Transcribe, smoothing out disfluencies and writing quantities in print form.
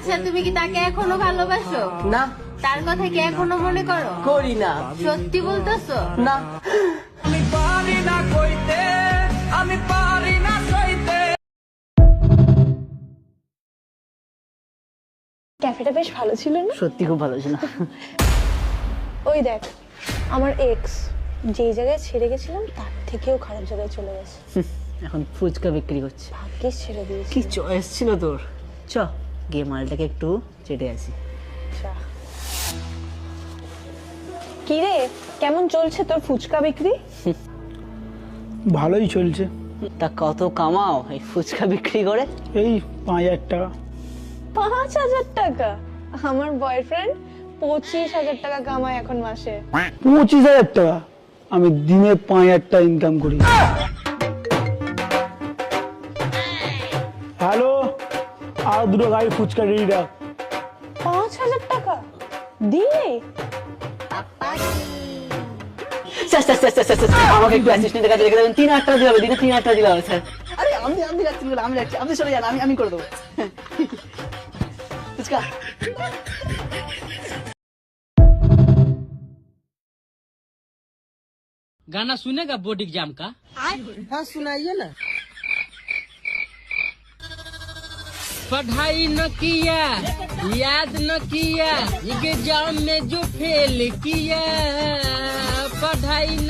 আচ্ছা তুমি কি তাকে এখনো ভালোবাসো? না। তার কথা কি এখনো মনে করো? করি না। সত্যি বলতেছো? না। আমি পারি না কইতে, আমি পারি না সইতে। ক্যাফেটা বেশ ভালো ছিল না? সত্যি খুব ভালো ছিল। ওই দেখ আমার এক্স যেই জায়গায় ছেড়ে গেছিলাম তার থেকেও খারাপ জায়গায় চলে গেছে। এখন ফুচকা বিক্রি করছে। ভাগ্যিস ছেড়ে দিয়েছি। কি চয়েস ছিল তোর। চ গিয়ে মালটাকে একটু চেটে আসি। কি রে কেমন চলছে তোর ফুচকা বিক্রি? ভালোই চলছে। তা কত কামাও এই ফুচকা বিক্রি করে? এই 5,000 টাকা। 5,000 টাকা? আমার বয়ফ্রেন্ড 25,000 টাকা কামায় এখন মাসে। 25,000 টাকা? আমি দিনে 5,000 টাকা ইনকাম করি। হ্যালো, আর দুটো গাড়ি ফুচকা রেডি রাখ। 5,000 টাকা দিনে? আমাকে একটু অ্যাসিস্ট্যান্টের কাছে রেখে দেবেন। 3,000 টাকা দিলে হবে, দিনে 3,000 টাকা দিলে হবে স্যার। আরে আমি রাখছি, আমি রাখছি, আপনি চলে যান, আমি করে দেবো। ফুচকা। गाना सुनेगा बोर्ड एग्जाम का? हाँ सुनाइए ना। पढ़ाई न किया, याद न किया, एग्जाम में जो फेल किया, पढ़ाई न